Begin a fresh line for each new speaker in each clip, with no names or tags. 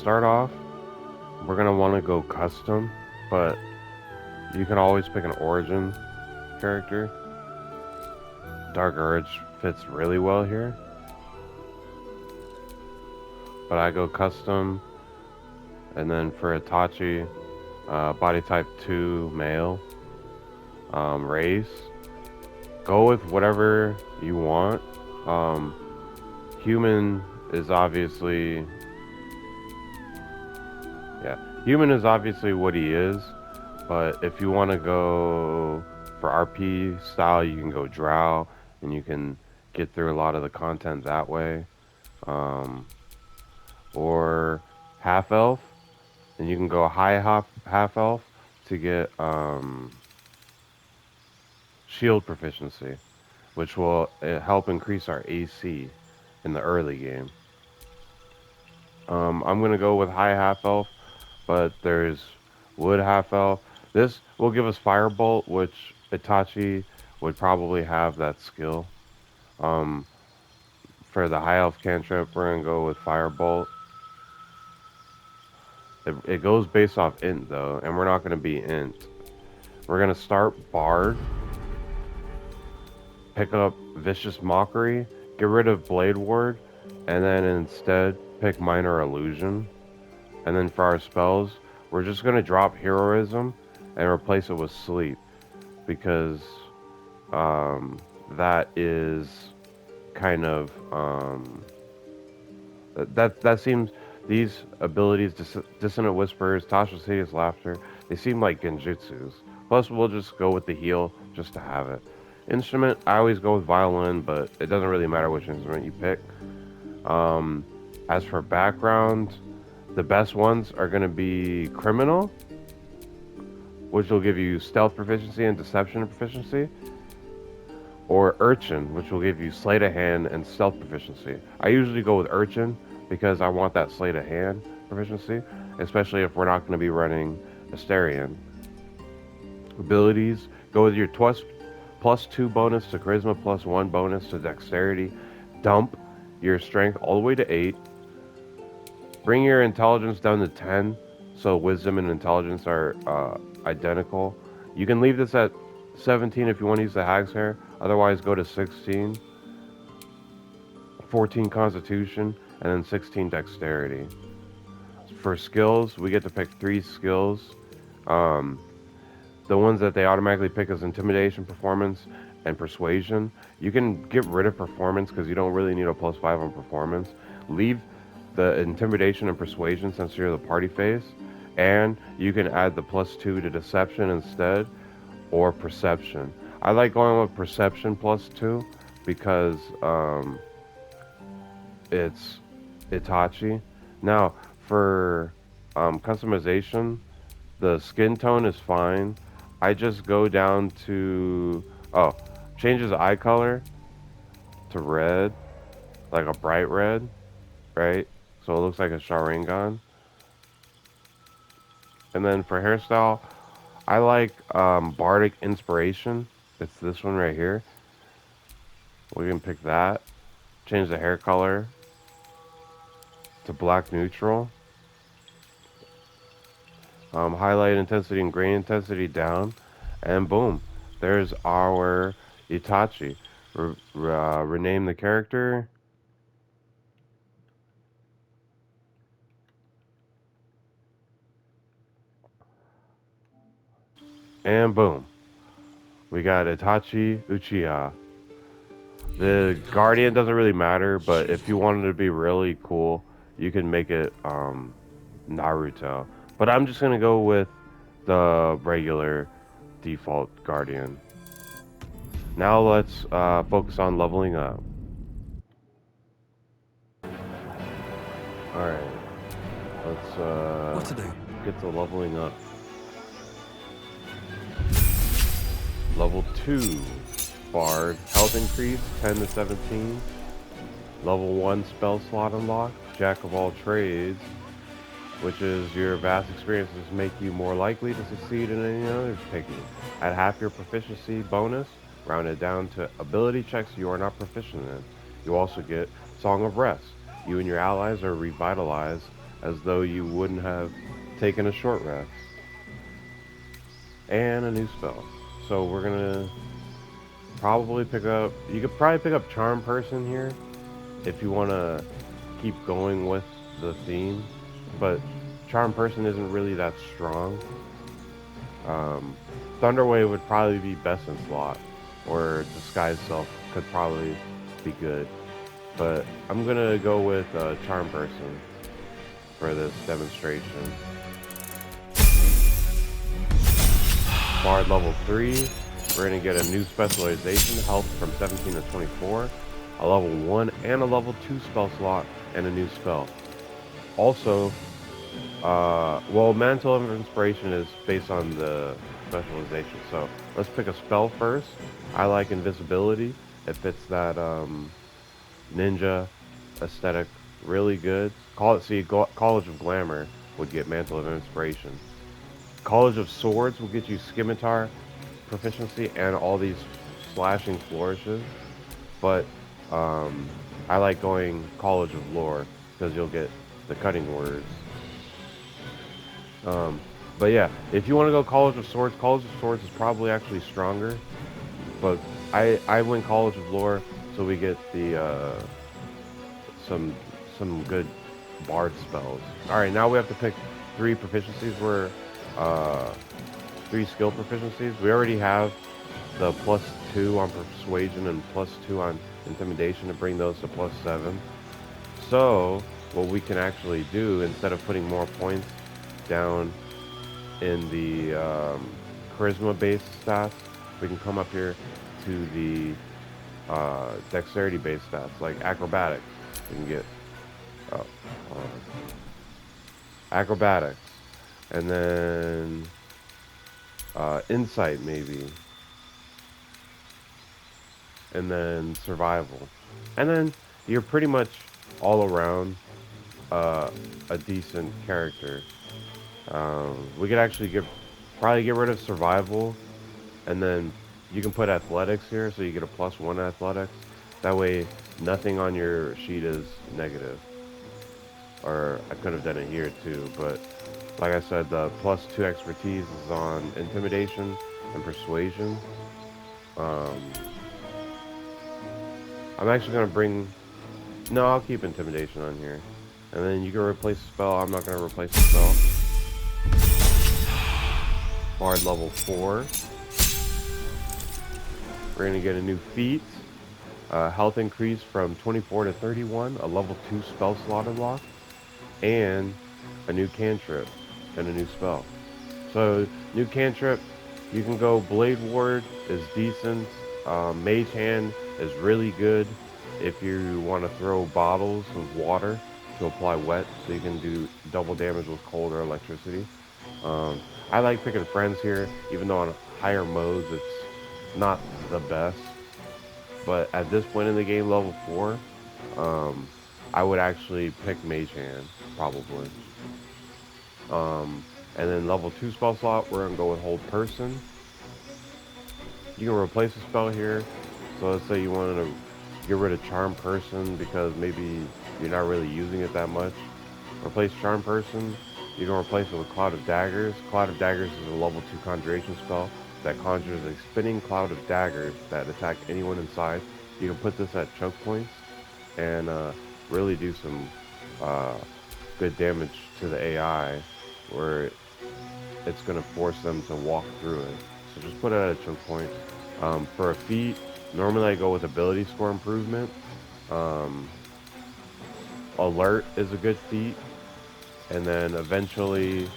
start off, we're gonna want to go custom, but you can always pick an origin character. Dark Urge fits really well here, but I go custom, and then for Itachi, body type 2 male, race. Go with whatever you want. Um, human is obviously, yeah, human is obviously what he is, but if you want to go for RP style, you can go drow, and you can get through a lot of the content that way. Um, or half elf, and you can go half elf to get shield proficiency, which will help increase our AC in the early game. I'm gonna go with high half elf, but there's wood half elf. This will give us Firebolt, which Itachi would probably have that skill. Um, for the high elf cantrip, we're gonna go with Firebolt. It goes based off int though, and we're not gonna be int. We're gonna start Bard, pick up Vicious Mockery, get rid of Blade Ward, and then instead pick Minor Illusion. And then for our spells, we're just gonna drop Heroism and replace it with Sleep because that is kind of that seems these abilities, Dissonant Whispers, Tasha's Hideous Laughter, they seem like Genjutsus. Plus, we'll just go with the heal just to have it. Instrument, I always go with violin, but it doesn't really matter which instrument you pick. Um, as for background, the best ones are going to be Criminal, which will give you Stealth Proficiency and Deception Proficiency, or Urchin, which will give you Sleight of Hand and Stealth Proficiency. I usually go with Urchin because I want that Sleight of Hand proficiency, especially if we're not going to be running Asterion. Abilities, go with your +2 bonus to Charisma, +1 bonus to Dexterity. Dump your Strength all the way to 8. Bring your Intelligence down to 10, so Wisdom and Intelligence are identical. You can leave this at 17 if you want to use the Hag's Hair, otherwise go to 16. 14 Constitution, and then 16 Dexterity. For skills, we get to pick 3 skills. The ones that they automatically pick is Intimidation, Performance, and Persuasion. You can get rid of Performance because you don't really need a +5 on Performance. Leave the Intimidation and Persuasion since you're the party face, and you can add the +2 to Deception instead, or Perception. I like going with Perception +2 because it's Itachi. Now, for customization, the skin tone is fine. I just go down to, changes eye color to red, like a bright red, right? So it looks like a Sharingan. And then for hairstyle, I like Bardic Inspiration. It's this one right here. We can pick that. Change the hair color to black neutral. Highlight intensity and grain intensity down, and boom, there's our Itachi. Rename the character, and boom, we got Itachi Uchiha. The Guardian doesn't really matter, but if you wanted to be really cool, you can make it Naruto. But I'm just gonna go with the regular default Guardian. Now let's focus on leveling up. Alright, let's
What to do?
get to leveling up. Level 2, Bard, health increase 10 to 17. Level 1 spell slot unlock, Jack of all trades, which is your vast experiences make you more likely to succeed in any undertaking. At half your proficiency bonus, rounded down to ability checks you are not proficient in. You also get Song of Rest. You and your allies are revitalized as though you wouldn't have taken a short rest. And a new spell. So we're gonna probably pick up, you could probably pick up Charm Person here if you want to keep going with the theme, but Charm Person isn't really that strong. um, Thunderwave would probably be best in slot, or Disguise Self could probably be good, but I'm gonna go with Charm Person for this demonstration. Bard level 3, we're gonna get a new specialization, health from 17 to 24, a level 1 and a level 2 spell slot, and a new spell. Also, well, Mantle of Inspiration is based on the specialization, so let's pick a spell first. I like Invisibility. It fits that ninja aesthetic really good. College of Glamour would get Mantle of Inspiration. College of Swords will get you Scimitar proficiency and all these slashing flourishes, but I like going College of Lore because you'll get the cutting words. But yeah, if you want to go College of Swords is probably actually stronger, but I went College of Lore so we get the some good bard spells. All right, now we have to pick 3 proficiencies. We're 3 skill proficiencies. We already have the +2 on persuasion and +2 on intimidation to bring those to +7. So what we can actually do, instead of putting more points down in the charisma based stats, we can come up here to the dexterity based stats like acrobatics. We can get acrobatics, and then insight maybe, and then survival, and then you're pretty much all around a decent character. We could actually probably get rid of survival, and then you can put athletics here, so you get a +1 athletics. That way, nothing on your sheet is negative. Or I could have done it here too, but like I said, the +2 expertise is on intimidation and persuasion. I'm actually gonna no, I'll keep intimidation on here, and then you can replace the spell. I'm not gonna replace the spell. Bard level 4. We're gonna get a new feat, health increase from 24 to 31, a level 2 spell slot unlock, and a new cantrip and a new spell. So new cantrip, you can go Blade Ward is decent. Mage Hand is really good if you want to throw bottles of water to apply wet, so you can do double damage with cold or electricity. I like picking friends here, even though on higher modes it's not the best. But at this point in the game, level 4, I would actually pick Mage Hand, probably. And then level 2 spell slot, we're going to go with Hold Person. You can replace a spell here. So let's say you wanted to get rid of Charm Person because maybe you're not really using it that much. Replace Charm Person. You can replace it with Cloud of Daggers. Cloud of Daggers is a level 2 conjuration spell that conjures a spinning cloud of daggers that attack anyone inside. You can put this at choke points and really do some good damage to the AI, where it's going to force them to walk through it. So just put it at a choke point. For a feat, normally I go with ability score improvement. Alert is a good feat. And then eventually,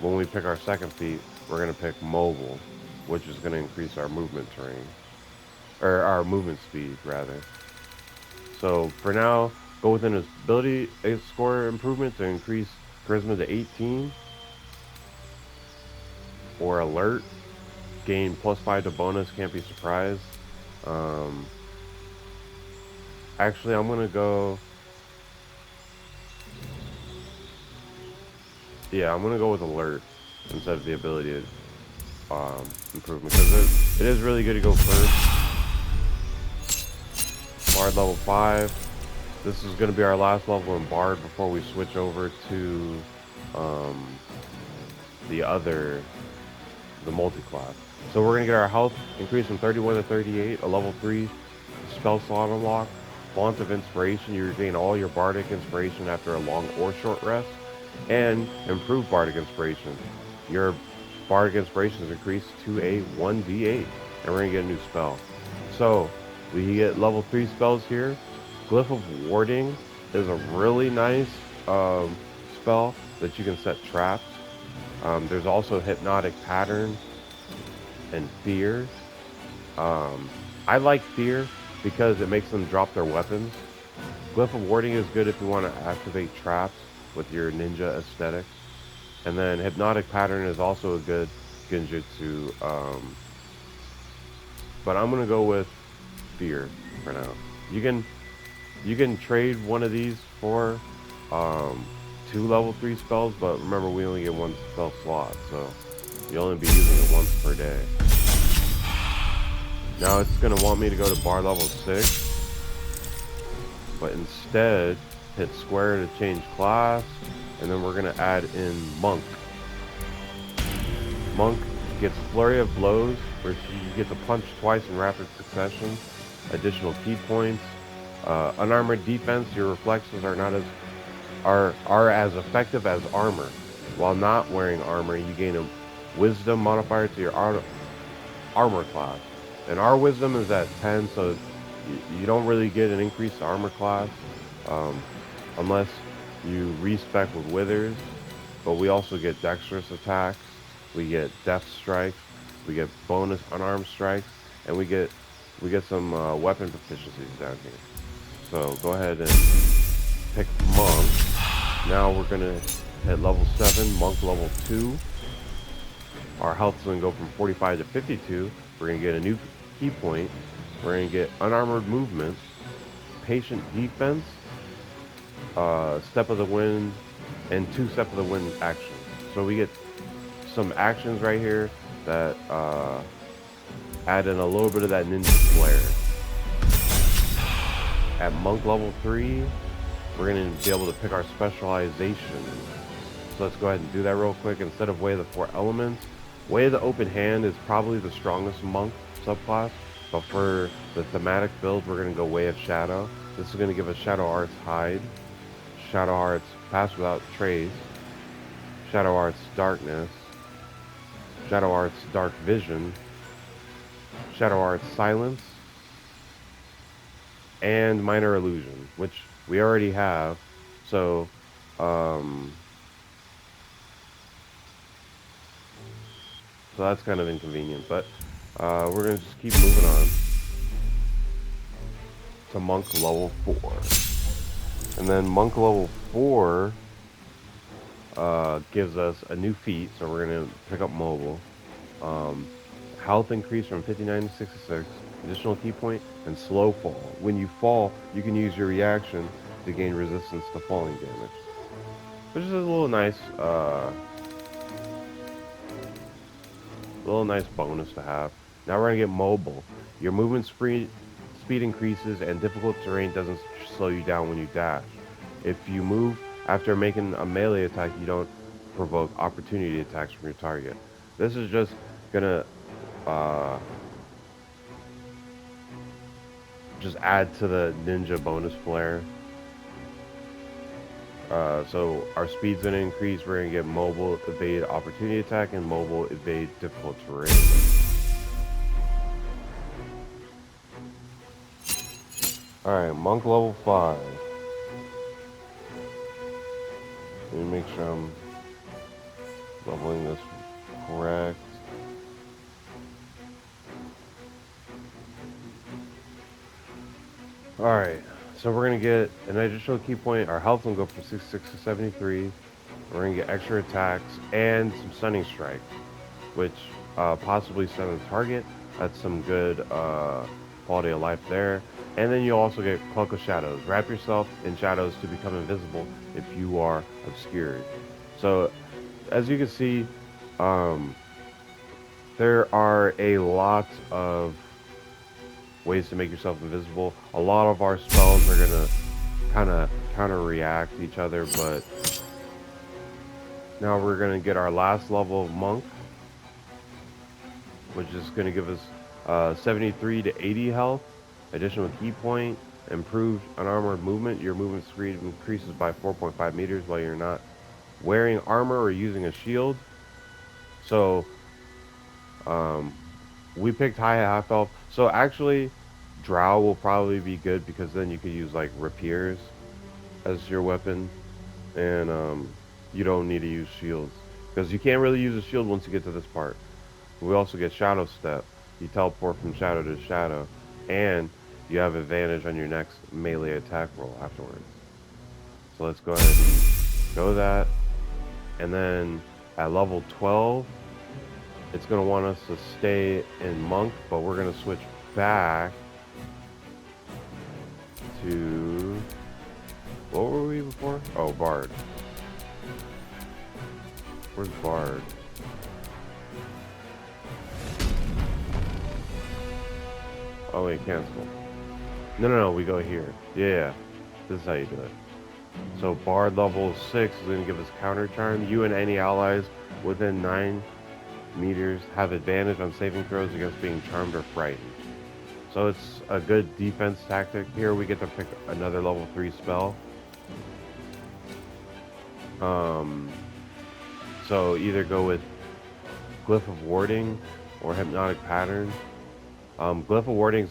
when we pick our second feat, we're going to pick mobile, which is going to increase our movement terrain. Or our movement speed, rather. So for now, go with an ability score improvement to increase charisma to 18. Or alert, gain +5 to bonus, can't be surprised. Actually, I'm gonna go. Yeah, I'm gonna go with alert instead of the ability improvement, because it is really good to go first. Bard level 5. This is going to be our last level in Bard before we switch over to um, the multi-class. So we're going to get our health increased from 31 to 38, a level 3 spell slot unlock, Font of Inspiration. You regain all your Bardic Inspiration after a long or short rest, and improved Bardic Inspiration. Your Bardic Inspiration is increased to a 1d8, and we're going to get a new spell. So we get level 3 spells here. Glyph of Warding is a really nice spell that you can set traps. There's also Hypnotic Pattern and Fear. I like Fear because it makes them drop their weapons. Glyph of Warding is good if you want to activate traps with your ninja aesthetic. And then Hypnotic Pattern is also a good Genjutsu. But I'm going to go with Fear for now. You can trade one of these for 2 level 3 spells, but remember we only get 1 spell slot, so you'll only be using it once per day. Now it's going to want me to go to bar level 6, but instead hit square to change class, and then we're going to add in Monk. Monk gets Flurry of Blows, where you get to punch twice in rapid succession, additional key points, unarmored defense. Your reflexes are not as are as effective as armor. While not wearing armor, you gain a wisdom modifier to your armor class. And our wisdom is at 10, so you don't really get an increased armor class unless you respec with withers. But we also get dexterous attacks, we get death strikes, we get bonus unarmed strikes, and we get some weapon proficiencies down here. So go ahead and pick Monk. Now we're gonna hit level 7, Monk level 2. Our health is gonna go from 45 to 52. We're gonna get a new key point. We're gonna get unarmored movement, patient defense, step of the wind, and 2 step of the wind actions. So we get some actions right here that add in a little bit of that ninja flair. At Monk level 3, we're going to be able to pick our specialization. So let's go ahead and do that real quick. Instead of Way of the 4 Elements, Way of the Open Hand is probably the strongest Monk subclass, but for the thematic build, we're going to go Way of Shadow. This is going to give us Shadow Arts Hide, Shadow Arts Pass Without Trace, Shadow Arts Darkness, Shadow Arts Dark Vision, Shadow Arts Silence, and Minor Illusion, which we already have. So so that's kind of inconvenient, but we're gonna just keep moving on to Monk level 4. And then Monk level 4 gives us a new feat, so we're gonna pick up Mobile. Health increase from 59 to 66, additional key point, and slow fall. When you fall, you can use your reaction to gain resistance to falling damage, which is a little nice bonus to have. Now we're gonna get Mobile. Your movement speed increases, and difficult terrain doesn't slow you down when you dash. If you move after making a melee attack, you don't provoke opportunity attacks from your target. This is just gonna just add to the ninja bonus flair. So our speed's gonna increase. We're gonna get Mobile Evade Opportunity Attack and Mobile Evade Difficult Terrain. Alright, Monk level 5. Let me make sure I'm leveling this correct. Alright, so we're going to get an additional key point. Our health will go from 66 to 73. We're going to get extra attacks and some stunning strikes, which possibly stun the target. That's some good quality of life there. And then you also get Cloak of Shadows. Wrap yourself in shadows to become invisible if you are obscured. So, as you can see, there are a lot of ways to make yourself invisible. A lot of our spells are going to kind of counter react each other. But now we're gonna get our last level of monk, which is gonna give us 73 to 80 health, additional key point, improved unarmored movement. Your movement speed increases by 4.5 meters while you're not wearing armor or using a shield. So we picked high half elf. So actually, drow will probably be good because then you could use like rapiers as your weapon, and you don't need to use shields because you can't really use a shield once you get to this part. We also get shadow step. You teleport from shadow to shadow, and you have advantage on your next melee attack roll afterwards. So let's go ahead and go that, and then at level 12. It's going to want us to stay in monk, but we're going to switch back to, what were we before? Oh, bard. Where's bard? Oh wait, cancel. No, we go here. Yeah, this is how you do it. So bard level 6 is going to give us counter charm. You and any allies within 9 meters have advantage on saving throws against being charmed or frightened. So it's a good defense tactic. Here we get to pick another level 3 spell. So either go with Glyph of Warding or Hypnotic Pattern. Glyph of Warding is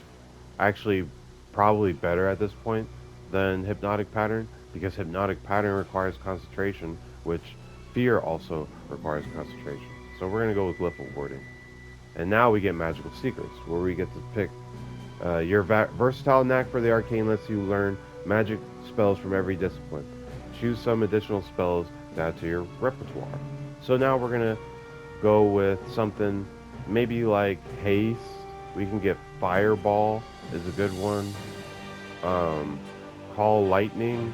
actually probably better at this point than Hypnotic Pattern because Hypnotic Pattern requires concentration, which Fear also requires concentration. So we're going to go with Glyph of Warding. And now we get Magical Secrets, where we get to pick your versatile knack for the arcane lets you learn magic spells from every discipline. Choose some additional spells to add to your repertoire. So now we're going to go with something maybe like Haste. We can get Fireball is a good one. Call Lightning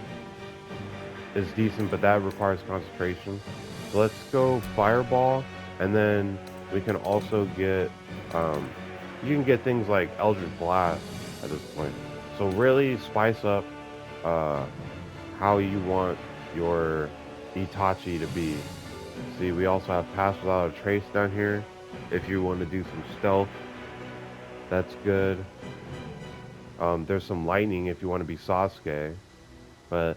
is decent, but that requires concentration. So let's go Fireball. And then we can also get, you can get things like Eldritch Blast at this point. So really spice up how you want your Itachi to be. See, we also have Pass Without a Trace down here. If you want to do some stealth, that's good. There's some Lightning if you want to be Sasuke. But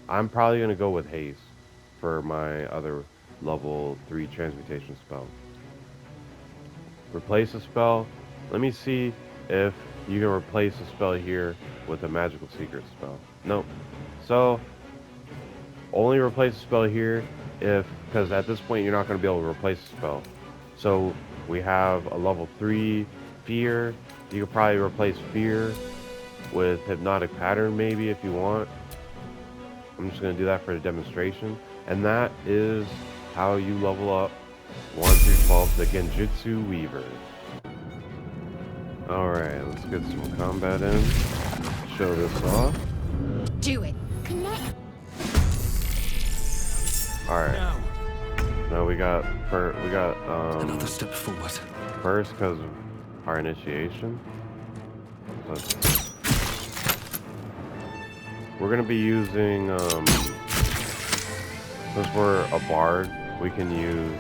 I'm probably going to go with Haste for my other level 3 transmutation spell. Replace a spell. Let me see if you can replace a spell here with a magical secret spell. Nope. So only replace a spell here because at this point you're not going to be able to replace a spell. So we have a level 3 Fear. You could probably replace Fear with Hypnotic Pattern maybe if you want. I'm just going to do that for the demonstration. And that is how you level up 1 through 12 the Genjutsu Weaver. Alright, let's get some combat in. Show this off.
Do it.
Alright. Now we got
another step forward.
First because of our initiation. We're gonna be using since we're a bard, we can use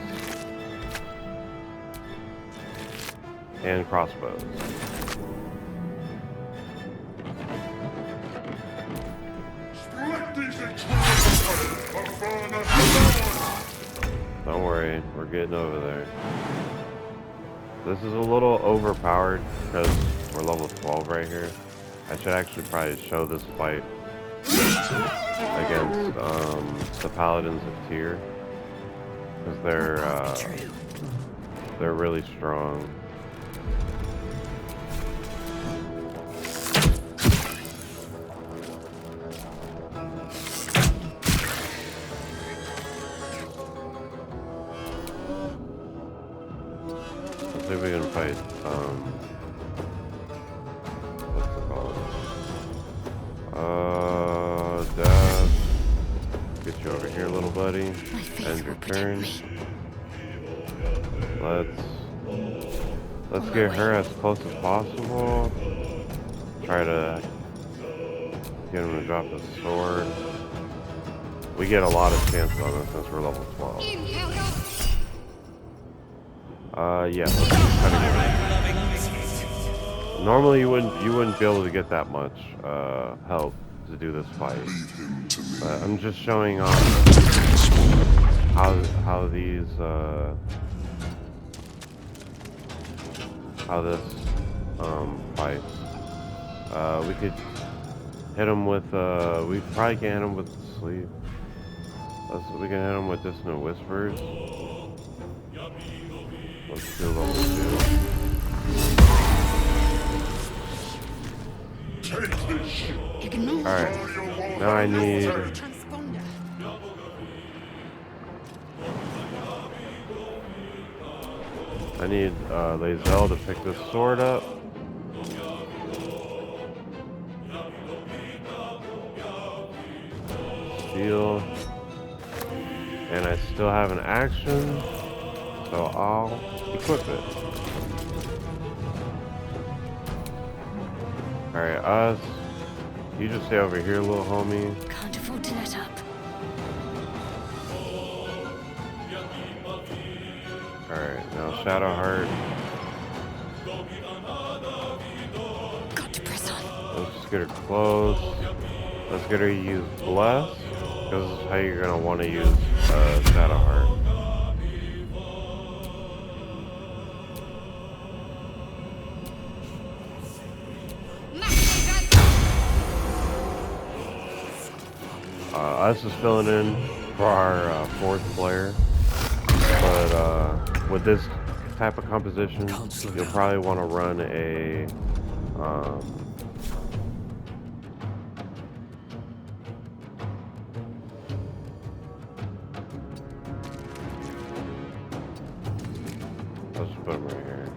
hand crossbows. Don't worry, we're getting over there. This is a little overpowered because we're level 12 right here. I should actually probably show this fight against the Paladins of Tyr because they're really strong. Let's see if we can fight what's it called? Death. Get you over here, little buddy. End your turn. Let's get her as close as possible. Try to Get him to drop the sword. We get a lot of chances on this since we're level 12. Yeah. Cutting it. Normally you wouldn't be able to get that much help to do this fight. But I'm just showing off how these how this fights. We could hit him with we probably can hit him with sleep. We can hit him with dissonant whispers. Let's do level 2. Alright. Now I need Lae'zel to pick this sword up. Steal. And I still have an action, so I'll equip it. Alright, us. You just stay over here, little homie.
Can't afford to let up.
Alright, now Shadowheart.
Got to press on.
Let's just get her close. Let's get her to use Bless, because this is how you're going to want to use Shadowheart. Us is filling in for our fourth player, but with this type of composition, you'll probably want to run a let's put him right here.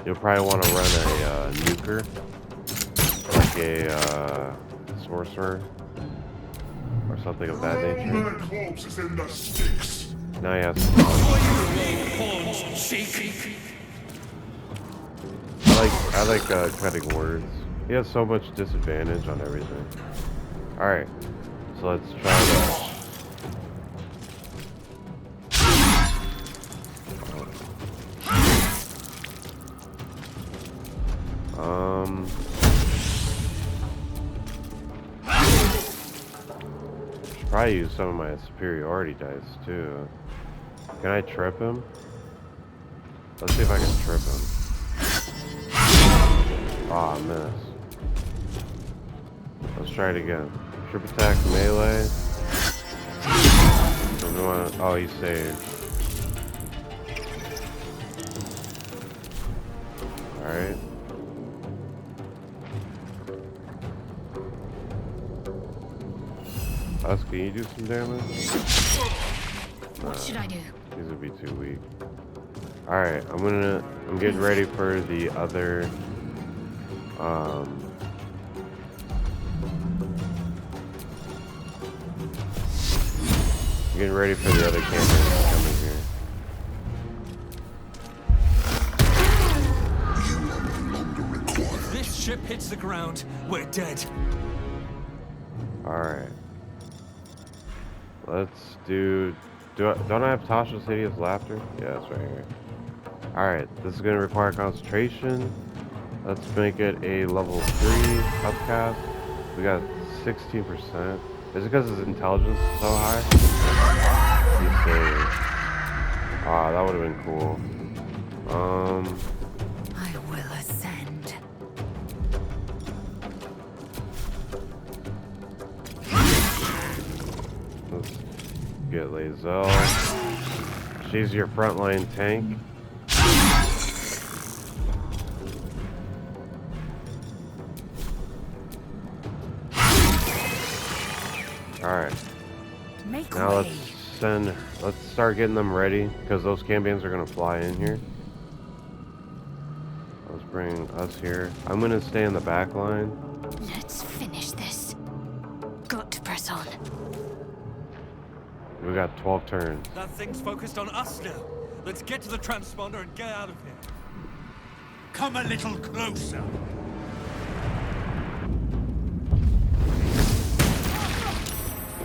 You'll probably want to run a nuker, like a sorcerer. Or something of that nature. Now he has to I like cutting words. He has so much disadvantage on everything. Alright. So let's try that. Probably use some of my superiority dice too. Can I trip him? Let's see if I can trip him. Ah, I missed. Let's try it again. Trip attack melee. Oh, he saved. Alright. Us, can you do some damage?
What should I do?
These would be too weak. Alright, I'm getting ready for the other I'm getting ready for the other campaign to come in here.
If this ship hits the ground, we're dead.
Alright. Let's do... Don't I have Tasha's Hideous Laughter? Yeah, it's right here. Alright, this is going to require concentration. Let's make it a level 3 upcast. We got 16%. Is it because his intelligence is so high? He saved. Ah, that would have been cool.
I will ascend.
Let's get Lae'zel. She's your frontline tank. Alright. Now let's start getting them ready, because those campaigns are gonna fly in here. Let's bring us here. I'm gonna stay in the back line.
Let's finish this. Got to press on.
We got 12 turns.
That thing's focused on us now. Let's get to the transponder and get out of here. Come a little closer.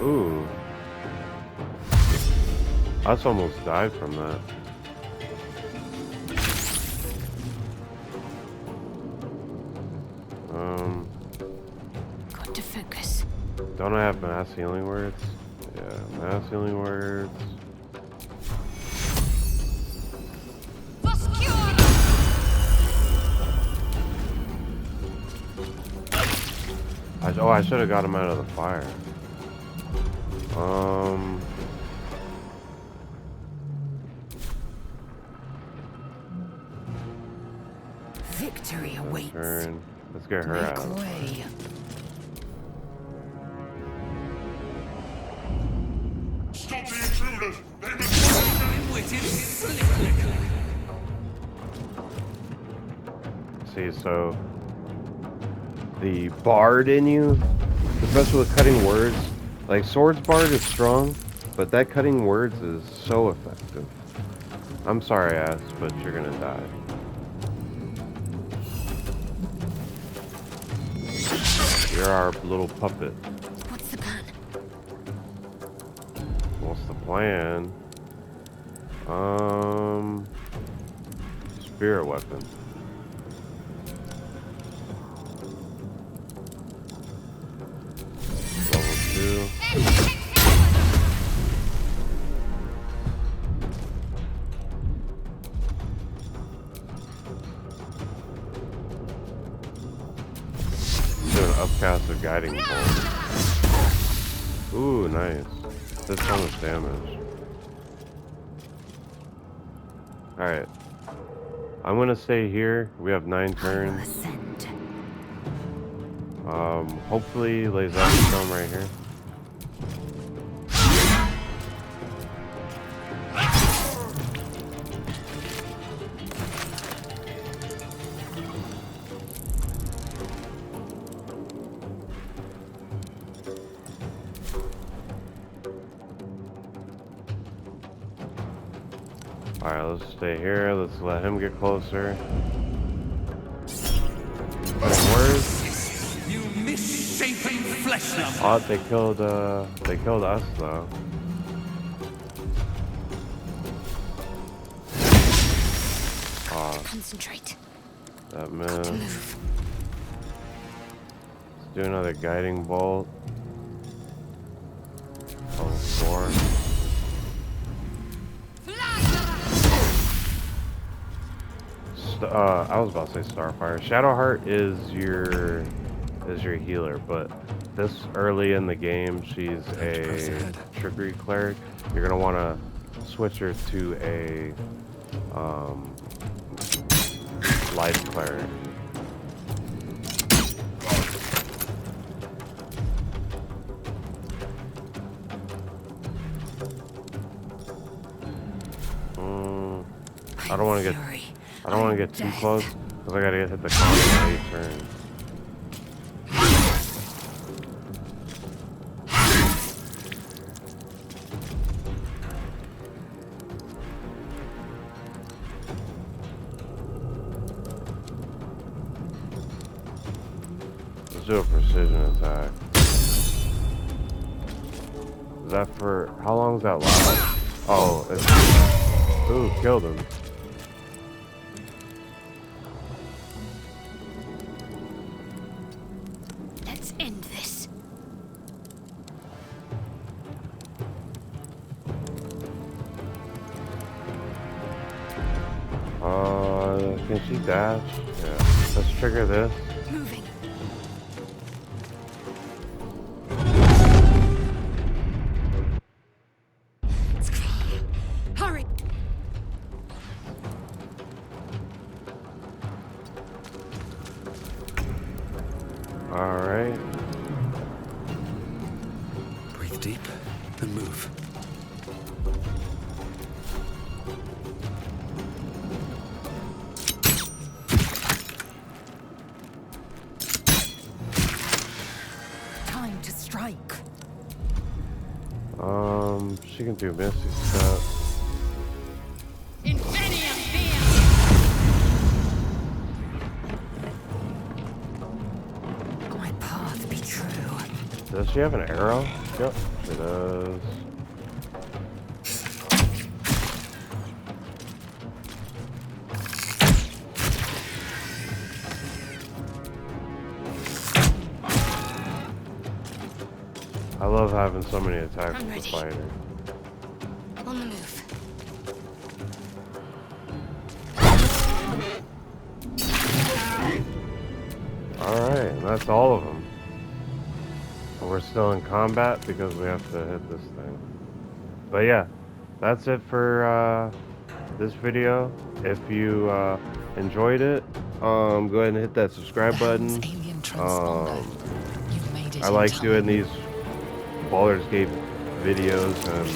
Ooh. I just almost died from that.
Got to focus.
Don't I have mass healing words? Yeah, mass healing words. I should have got him out of the fire.
Victory awaits.
Turn. Let's get her
Make
out.
way.
Stop the intruders! They will witted slick.
See, so the bard in you, especially with cutting words, like swords bard is strong, but that cutting words is so effective. I'm sorry, ass, but you're gonna die. You're our little puppet.
What's the plan?
What's the plan? Spirit weapon. Level 2. Do an upcast of guiding bolt. Ooh, nice. Did so much damage. Alright. I'm gonna stay here. We have 9 turns.
Ascend.
Hopefully lays out the stone right here. Alright, let's stay here. Let's let him get closer. Words.
You misshapen flesh lump!
Oh, they killed us though.
Concentrate.
That missed.
Move.
Let's do another guiding bolt. Level 4. I was about to say Starfire. Shadowheart is your healer, but this early in the game, she's a trickery cleric. You're gonna want to switch her to a light cleric. I don't want to get too close because I gotta hit the counter in 8 turns. Let's do a precision attack. Is that for how long does that last? Oh, it's, ooh, killed him.
Let's end this.
Can she dash? Yeah. Let's trigger this.
Moving. Hurry.
Alright.
Breathe deep and move.
Time to strike.
She can do Misty Step.
My path be true.
Does she have an arrow? Yep. It does. I love having so many attacks
I'm
with the
ready.
fighter.
On the move.
Alright, and that's all of them. We're still in combat because we have to hit this thing. But yeah, that's it for this video. If you enjoyed it, go ahead and hit that subscribe button.
Alien transponder. You've made it
I
in
like
time.
doing these Baldur's Gate videos, and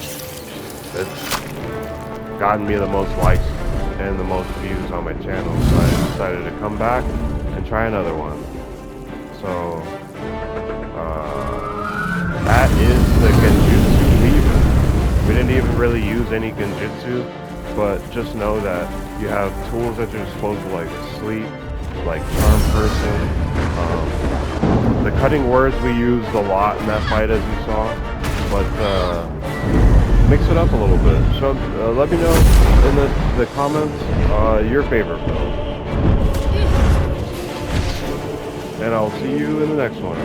it's gotten me the most likes and the most views on my channel, so I decided to come back and try another one. So that is the Genjutsu lever. We didn't even really use any Genjutsu, but just know that you have tools at your disposal like Sleep, like Charm Person. The cutting words we used a lot in that fight, as you saw, but mix it up a little bit. So let me know in the comments your favorite build. And I'll see you in the next one.